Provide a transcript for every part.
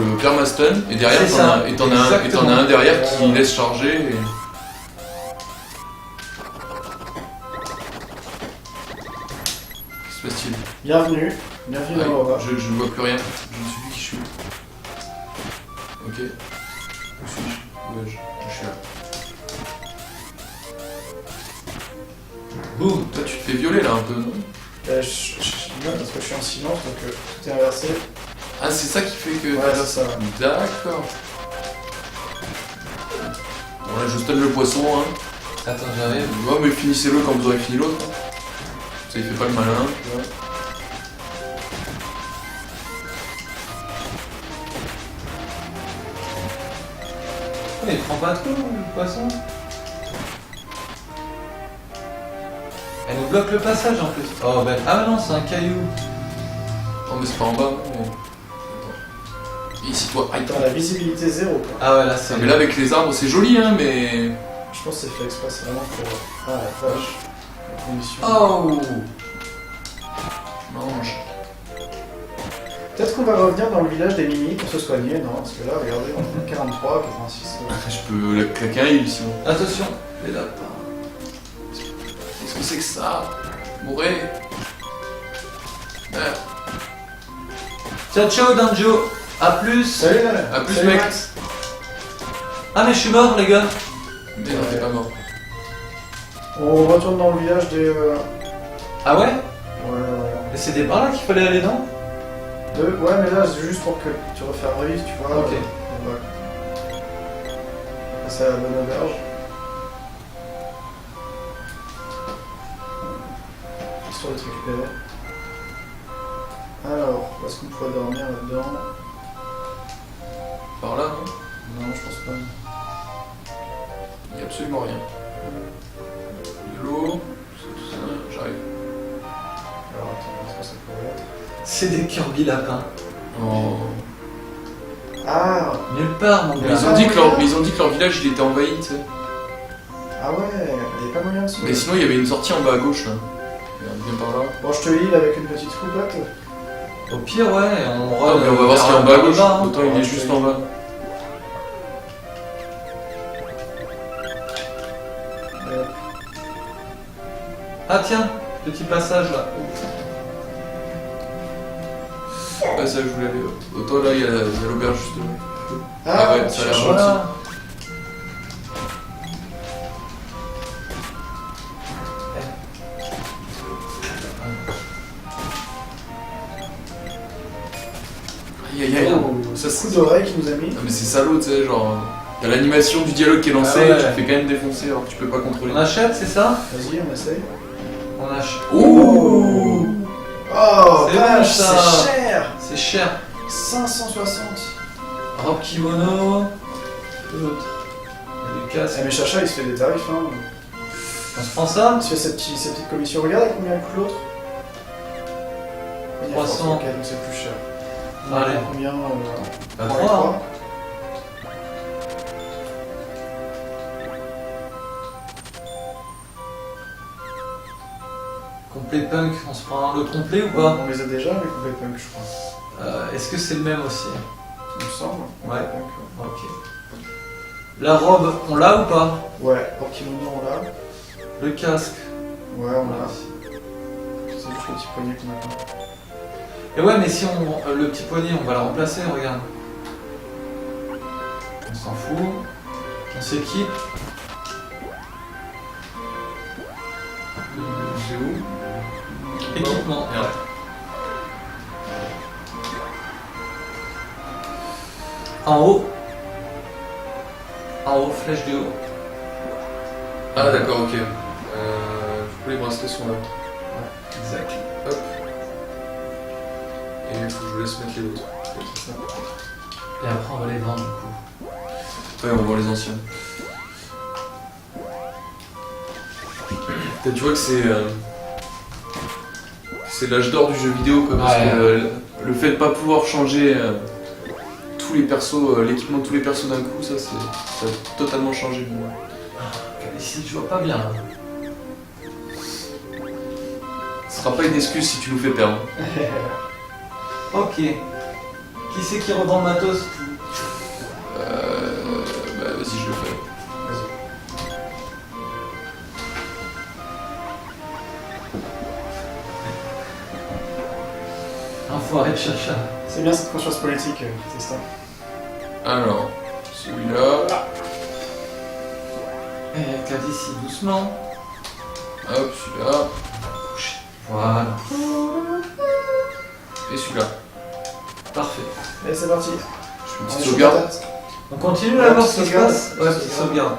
le permastun et derrière t'en as un derrière qui laisse charger. Et... Qu'est-ce qui se passe-t-il? Bienvenue dans le repas. Je ne vois plus rien, je ne sais plus qui je suis. Ok. Où suis-je? Ouais, je suis là. Boum, toi tu te fais violer là un peu, non? Non, parce que je suis en silence, donc tout est inversé. Ah, c'est ça qui fait que... Ouais, c'est ça. D'accord. Bon là je stun le poisson, hein. Attends, j'arrive. Ouais, mais finissez-le quand vous aurez fini l'autre. Ça il fait pas le malin, tu vois. Il prend pas trop le poisson. Elle nous bloque le passage en plus. Oh ben. Ah non, c'est un caillou. Non mais c'est pas en bas. Mais... Attends. Ici toi, aïe. Attends, la visibilité 0 quoi. Ah ouais, là c'est. Ah, mais là avec les arbres c'est joli hein, mais... Je pense que c'est fait exprès, c'est vraiment pour... Ah la vache. La condition. Oh. Mange. Peut-être qu'on va revenir dans le village des Mini pour se soigner, non? Parce que là, regardez, on est 43, 86... Je peux la claquer un heal sinon. Attention, les lapins. Qu'est-ce que c'est que ça? Mourez. Merde. Ciao ciao Danjo. A plus. Salut là. A plus Salut, mec. Max. Ah mais je suis mort les gars. Mais non t'es pas mort. On retourne dans le village des... Ah ouais? Ouais. Mais c'était par là qu'il fallait aller, non? Ouais, mais là, c'est juste pour que tu refais revivre, tu vois. Ok. On va passer à la bonne auberge. Histoire de te récupérer. Alors, où est-ce qu'on pourrait dormir là-dedans? Par là non? Non, je pense pas. Il y a absolument rien. De l'eau, tout ça, j'arrive. Alors, attends, qu'est-ce que ça pourrait être? C'est des Kirby lapins. Oh. Ah! Nulle part mon Mais gars. ils ont dit que leur village il était envahi, tu sais. Ah ouais, il n'y avait pas moyen de se... Mais sinon il y avait une sortie en bas à gauche là. Regarde bien par là. Bon, je te heal avec une petite couplette. Au pire ouais, on Ah, mais on va voir ce qu'il y a en bas à gauche. hein. Autant il est juste en bas. Ah tiens, petit passage là. Ouais, ça je voulais aller. Autant là il y a l'auberge juste là. Ah ouais, ça a l'air gentil. Voilà. Aïe aïe aïe. Ça coup d'oreille qu'il nous a mis. Non mais c'est salaud, tu sais, genre. T'as l'animation du dialogue qui est lancée, Ah ouais. tu te fais quand même défoncer alors que tu peux pas contrôler. On achète, c'est ça? Vas-y, on essaye. On achète. Ouh! Oh, C'est vache, bon, ça. c'est cher! C'est cher. 560. Robe kimono. L'autre. Du casque. Eh mais Chacha il se fait des tarifs hein. On se prend ça? Il se fait cette petite commission. Regarde combien coûte l'autre. 300. Ok, donc c'est plus cher. Allez. Combien Bah, 3 et 3, 3. Complet punk, on se prend le complet ou pas? On les a déjà, les complets punk, je crois. Est-ce que c'est le même aussi? Il me semble. Ouais. Punk, Ok. La robe, on l'a ou pas? ouais. Pour kimono, on l'a. Le casque. Ouais, on l'a. C'est juste le petit poignet qu'on a pas. Et ouais, mais si on le petit poignet, on va le remplacer, regarde. On s'en fout. On s'équipe. C'est où? Équipement. Merde. En haut. En haut, flèche du haut. Ah d'accord, ok. Du coup les bracelets sont là. Exact. Hop. Et il faut que je vous laisse mettre les autres. Et après, on va les vendre du coup. Ouais, on va voir les anciens. Tu vois que c'est l'âge d'or du jeu vidéo quoi, parce Ouais. que le fait de pas pouvoir changer tous les persos, l'équipement de tous les persos d'un coup, ça a totalement changé pour moi. Ici, je vois pas bien. Ce sera pas une excuse si tu nous fais perdre. Ok. Qui c'est qui revend le matos? Bah vas-y, je le fais. Vas-y. Enfoiré de chacha. C'est bien cette conscience politique, Testin. Alors, celui-là. Et t'as dit si doucement. Hop, celui-là. Voilà. Et celui-là. Parfait. Allez, c'est parti. Je fais une On petite est chaud sauvegarde. patate. On continue Ouais, là, voir petite ce qui se sauvegarde. passe. Ouais, petite sauvegarde.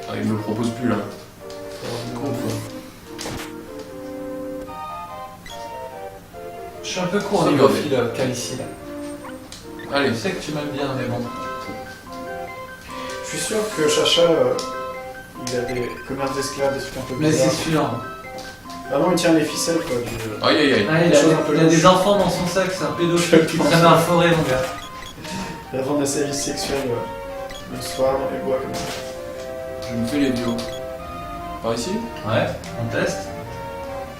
Ah, il me propose plus là. Je suis un peu court au Sauvegarde. niveau fil, Calici là. Allez, Je sais que tu m'aimes bien, mais bon. Je suis sûr que Chacha, il a des commerces d'esclaves, des trucs un peu Mais c'est bizarres. sûr. Ah non, il tient les ficelles, quoi. Du... aïe aïe aïe. Ah, il Des a, choses un peu il a louches. des enfants dans son sac, c'est un pédophile qui traîne dans la forêt, mon gars. La vente des services sexuels le soir dans les bois, comme ça. Je me fais les bios. Par ici? Ouais, on teste.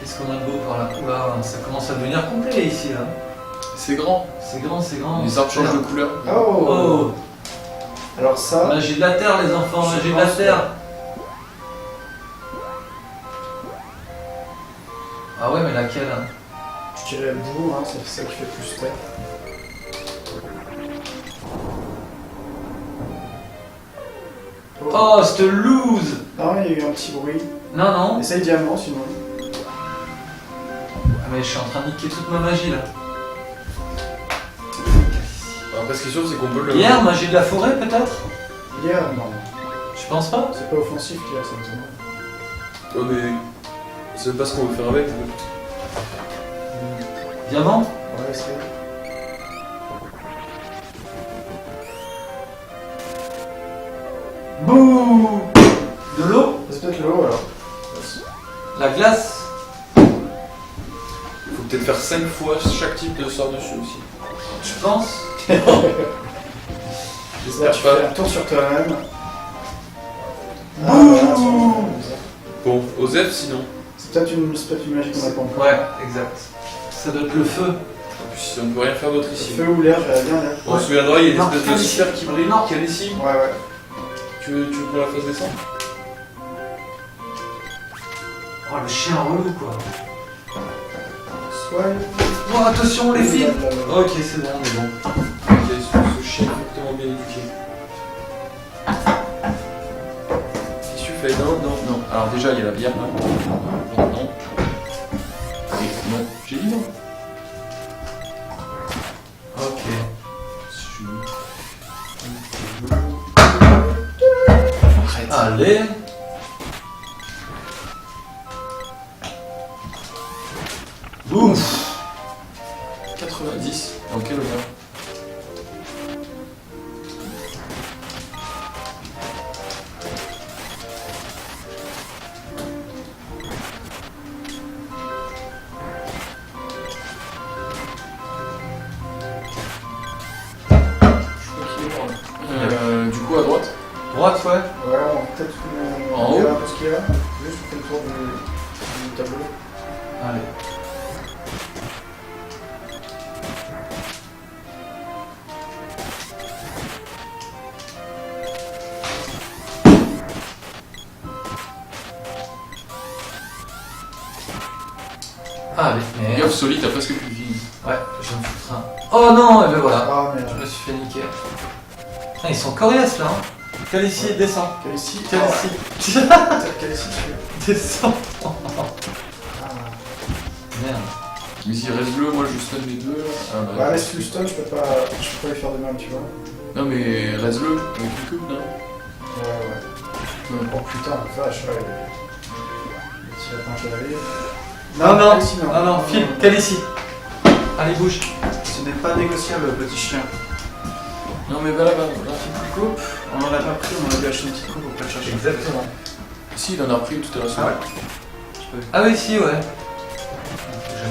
Qu'est-ce qu'on a de beau par là? Oula, ça commence à devenir complet ici là. C'est grand. C'est grand, c'est grand. Les arbres changent de couleur. Oh, Oh, Alors ça, magie de la terre, les enfants, Je magie de la pense, terre. Ah ouais, mais laquelle hein? je dirais boue, hein, c'est ça qui fait plus tête. Oh, cette loose. Non, il y a eu un petit bruit. Non, non. Essaye diamant, sinon. Ah, mais je suis en train de niquer toute ma magie là. Après, ce qui est sûr, c'est qu'on peut le. Hier, magie de la forêt peut-être? Hier, non. Je pense pas. C'est pas offensif, hier, ça me semble. Oh, mais. C'est pas ce qu'on veut faire avec. Diamant? Ouais, essaye. Bouh. De l'eau? C'est peut-être l'eau, alors. La glace? Il faut peut-être faire 5 fois chaque type de sort dessus aussi. Je pense. Là, J'espère tu pas. fais un tour sur toi-même. Ah, Ouh. voilà, c'est bon. Bon, Osef sinon. C'est peut-être une magie qu'on a pas encore. Ouais, exact. Ça doit être le feu. En plus, on ne peut rien faire d'autre Le ici. feu ou l'air, j'aurais bien l'air. On se souviendra, il y a une Non, espèce de ici. sphère qui brille Non. qu'il y a ici. Ouais, ouais. Tu veux qu'on la fasse descendre? Oh, le chien relou quoi. Soit. Oh, attention les fils. Oh. Ok, c'est bon, on est bon. Ok, ce chien est fortement bien éduqué. Qu'est-ce que tu fais? Non, non, non. Alors déjà, il y a la bière là. Non, non. Et non, j'ai dit non. Ok. Arrête. Allez. Boum. 90. Dans quel honneur? Du coup, à droite. Droite, ouais. Ouais, peut-être qu'on En haut. regarde un peu ce qu'il y a. Juste on fait le tour du tableau. Allez. Allez, merde. Gaffe, solide, t'as presque plus de vie. Ouais, je vais me foutre un. Oh non, et ben voilà. Ah, Je merde. me suis fait niquer. Ah, ils sont coriaces là, hein. Calici, descends. Quelle ici Calici. Peut-être quelle ici tu veux. Descends. Ah. Merde. Mais s'il reste bleu, moi je stun les deux. Ah, bah, Bah, reste le stun, je peux pas lui faire de mal, tu vois. Non, mais reste bleu avec le cube, non? Ouais, ouais. Oh putain, la vache, ouais. Le petit lapin qui arrive. Non, non, ici, non, non, file, Calici. Allez, bouge. Ce n'est pas négociable, petit chien. Non, mais voilà, voilà. Coupe, on en a pas pris, on a dû acheter une petite coupe auprès de chercher. Exactement. Si, il en a pris tout à l'heure. Ah ouais. Ah oui, si, ouais.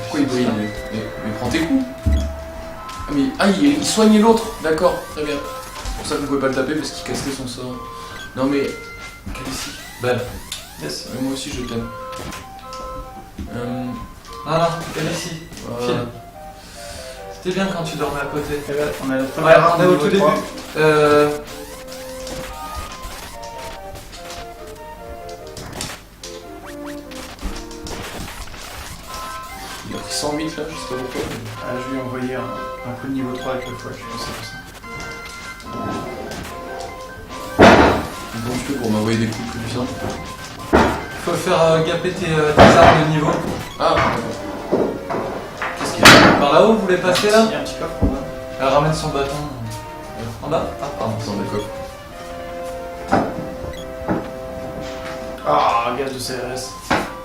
Pourquoi il brille mais prends tes coups. Ah, mais il soignait l'autre. D'accord, très bien. C'est pour ça qu'on pouvait pas le taper parce qu'il castait son sort. Non, mais. Calici. Belle. Yes. Moi aussi, je t'aime. Ah non, Calici. Voilà. C'était bien quand tu dormais à côté. Et là, on a notre Ouais, première arme on est au niveau tout début. 3. Il a pris 108 là, je sais pas pourquoi. Ah, je lui ai envoyé un coup de niveau 3 avec le fouet, je pense que c'est pour ça. Comment tu fais pour m'envoyer des coups plus puissants? Faut faire gaper tes armes de niveau. Ah, d'accord. Qu'est-ce qu'il y a? Par là-haut, vous voulez passer là? Il y a un petit coffre en bas. Elle ramène son bâton. En bas? Ah, pardon. Dans le coffre. Ah, gaz de CRS.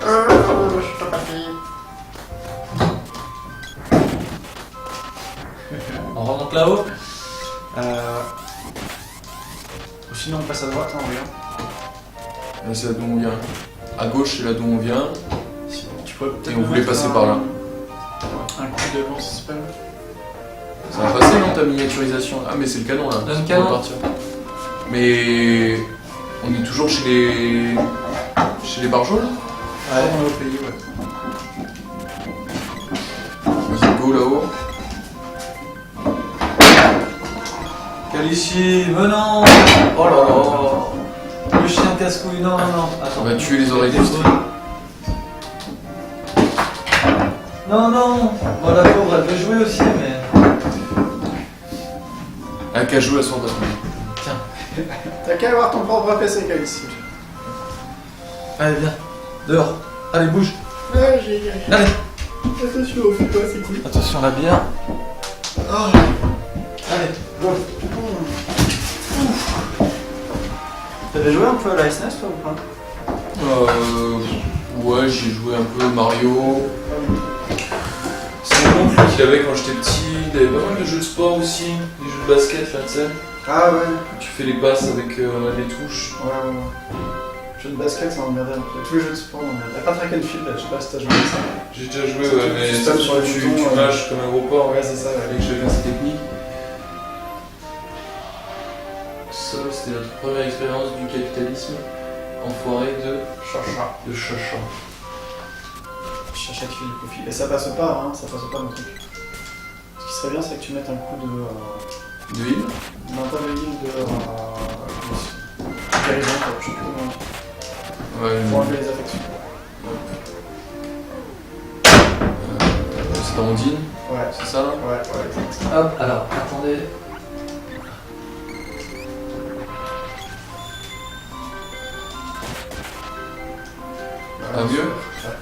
Je suis pas parti. On remonte là-haut. Sinon, on passe à droite, hein, regarde. Là, c'est là d'où on vient. À gauche, c'est là d'où on vient. Sinon, tu pourrais peut-être. Et on me voulait mettre passer par là. Un coup de lance spell. Ça va passer, non, ta miniaturisation? Ah, mais c'est le canon là. Le On canon. va partir. Mais. On est toujours chez les. Chez les barjots là? Ouais, on est au pays, ouais. Vas-y, go là-haut. Kalichi, venons. Oh là là. Le chien casse-couille. Non, non, non. Attends. On va tuer les oreilles Désolé. Non, non. Bon, la pauvre, elle veut jouer aussi, mais. Ah, qu'à jouer à son bâton. Tiens. T'as qu'à avoir ton propre PC, ici. Allez, viens. Dehors. Allez, bouge. Ouais, j'ai. Allez. Attention au feu, c'est cool. Attention, la bière. Allez. Bon. T'avais joué un peu à la SNES, toi, ou pas? Ouais, j'ai joué un peu Mario. C'est mon oncle qui l'avait quand j'étais petit. Il avait pas mal de jeux de sport aussi. Des jeux de basket là, tu sais. Ah ouais. Tu fais les passes avec les touches. Ouais. Jeux de basket, ça m'emmerdait un peu. Tous les jeux de sport m'emmerdent. Y'a pas track and field, là, je sais pas si t'as joué à ça. J'ai déjà joué, ouais, mais Tu tapes sur les tu boutons, mâches comme un gros porc. Ouais, c'est ça, ouais. Avec chacun ses techniques. Ça, c'était notre première expérience du capitalisme. Enfoiré Chacha. de chacha. Chacha qui fait du profil. Et ça passe pas, hein, ça passe pas mon truc. Ce qui serait bien, c'est que tu mettes un coup de. De île. Non, pas de ligne, de. Guérison, quoi. Je sais plus comment on dit. Ouais, Pour enlever les affections. c'est Ondine, Ouais. c'est ça là? Ouais, exact. Hop, alors, attendez. Ah, mieux? Ouais.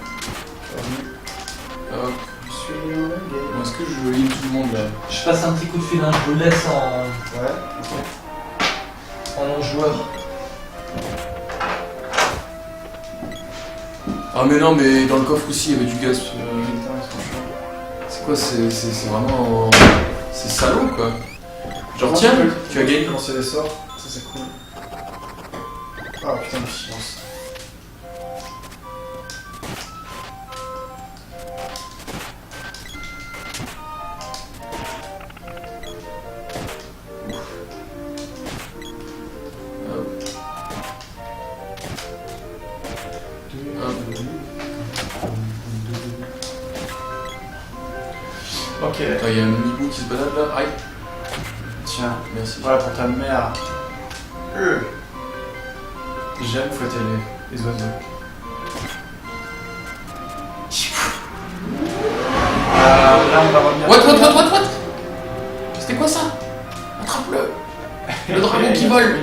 Hop. Je suis en game. Bon, est-ce que je heal tout le monde là? Je passe un petit coup de fil, hein. Je vous laisse Ouais, ok. en non-joueur. Ah mais non, mais dans le coffre aussi il y avait du gaz. Putain, ils sont chauds. C'est quoi? C'est vraiment... C'est salaud quoi. Genre tiens, tu as gagné. Lancer des sorts, ça c'est cool. Ah putain, le silence. Ok, Ah, il y a un mini-bout qui se balade là. Aïe, tiens, merci. voilà pour ta mère. J'aime fouetter les oiseaux. Là on va revenir. What? C'était quoi ça? Attrape-le. Le dragon qui vole.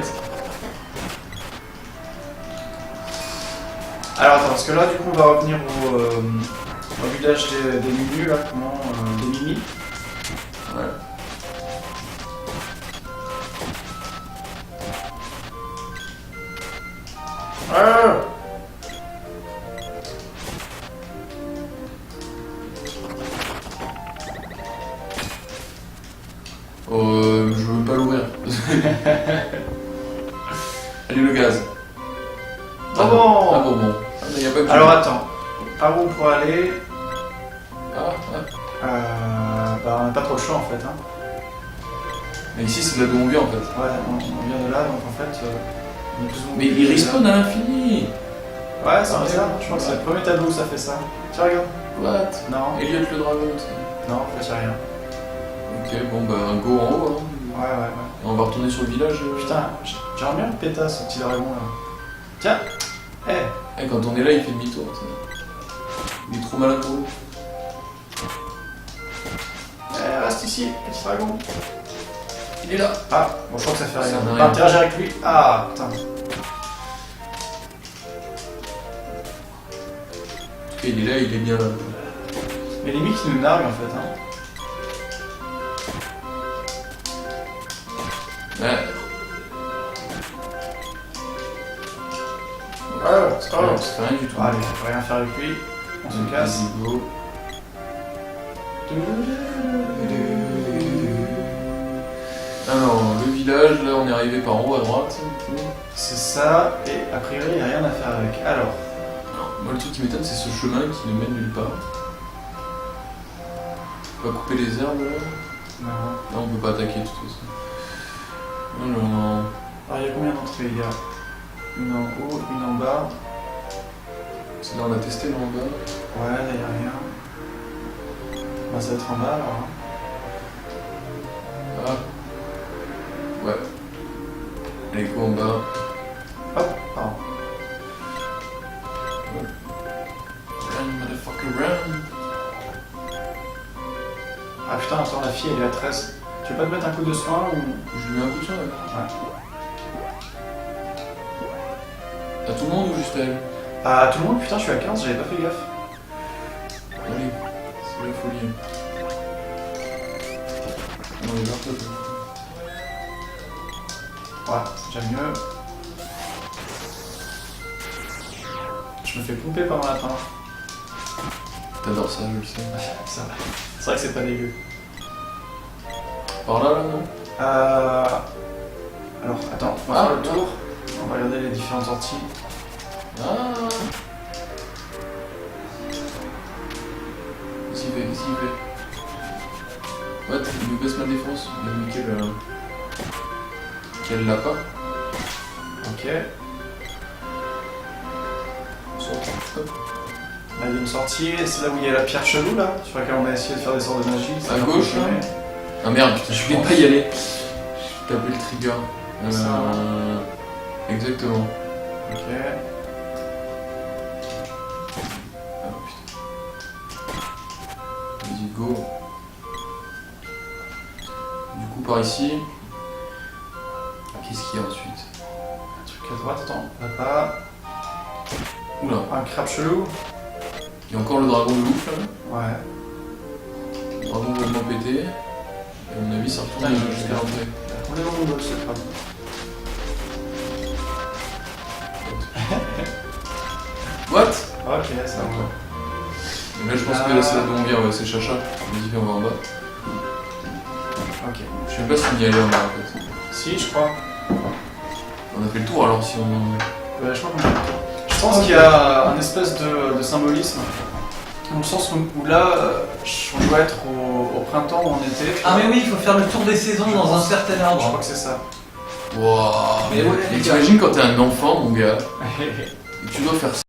Alors attends, parce que là du coup on va revenir au village des minus là, comment des mini. Ouais. Ah Je veux pas l'ouvrir. Allez le gaz. Ah bon. Ah bon. Ah, mais y a pas que Alors attends, par où pour aller? Ah. Bah on n'a pas trop le choix en fait. Hein. Mais ici c'est là d'où on vient en fait. Ouais, on vient de là donc en fait. On est plus ou moins- Mais il respawn à l'infini. Ouais, c'est bizarre, je crois que c'est le premier tableau où ça fait ça. Tiens, regarde. What? Non, Elliot le dragon. ça. non, en fait, y'a rien. Ok, bon bah go en haut. Hein. Ouais. On va retourner sur le village. Putain, j'aimerais bien le pétasse, ce petit dragon là. Tiens. Eh, quand on est là, il fait demi-tour. Ça. Il est trop malin pour nous. Reste ici, petit dragon. Il est là. Ah, bon, je crois que ça fait rien. Ça n'a On rien. va interagir avec lui. Ah, putain. En tout cas, il est là, il est bien là. Mais limite, il nous nargue en fait. Hein. Ouais. C'est pas grave. Ça fait rien du tout. Allez, on va rien faire avec lui. On se casse. Vas-y, go. Alors, le village, là, on est arrivé par en haut à droite. C'est ça, et a priori, il n'y a rien à faire avec. Alors, Moi, le truc qui m'étonne, c'est ce chemin qui ne mène nulle part. On va couper les herbes là. non. Non, on peut pas attaquer de toute façon. Alors, Alors, il y a combien d'entrées? Il y a une en haut, une en bas. c'est là, on a testé là en bas. Ouais, là, il n'y a rien. Bah, ça va être en bas alors. Hein. Ah. Ouais. Allez, go en bas. Hop, pardon. Run, motherfucker, run. Ah putain, attends, la fille elle est à 13. Tu veux pas te mettre un coup de soin ou. Je lui mets un coup de soin, ouais. Ouais. À tout le monde ou juste à elle? Ah, tout le monde, putain, je suis à 15, j'avais pas fait gaffe. Allez, c'est la folie. On est vers toi, toi. Ouais, c'est déjà mieux. Je me fais pomper par un lapin. T'adores ça, je le sais. C'est vrai. C'est vrai que c'est pas dégueu. Par là, là, non? Alors, attends, on va Ah, faire le tour. On va regarder les différentes sorties. Ah. Vas-y, vas-y. Ouais, il me baisse ma défense. Il a mis quel lapin. Ok. On sort. Hop. Là, il y a une sortie, et c'est là où il y a la pierre chelou, là, sur laquelle on a essayé de faire des sorts de magie. Ça À a gauche, fonctionné. Ah merde, putain, je voulais pas y aller. J'ai tapé le trigger. Ça. Exactement. Ok. Ah putain. Vas-y, go. Du coup, par ici. Qu'est-ce qu'il y a ensuite? Un truc à droite, attends, là-bas. Oula, Un crabe chelou. il y a encore le dragon de ouf là. Ouais. Le dragon vraiment pété. Et à mon avis, ça retourne Putain, jusqu'à l'entrée. On est dans mon bol, ce crabe. What? Ok, ça va. Et là, je pense que là, c'est là d'où on vient, ouais, c'est Chacha. Vas-y, viens, on va en bas. Ok. Je sais pas si on y allait en bas en fait. Si, je crois. On a fait le tour alors si on. Je crois qu'on a fait le tour. Je pense qu'il y a un espèce de symbolisme. Dans le sens où là, on doit être au printemps ou en été. Ah mais oui, il faut faire le tour des saisons dans un certain Je crois arbre. que c'est ça. Waouh! Mais ouais, Et t'imagines quand t'es un enfant, mon gars, et tu dois faire ça.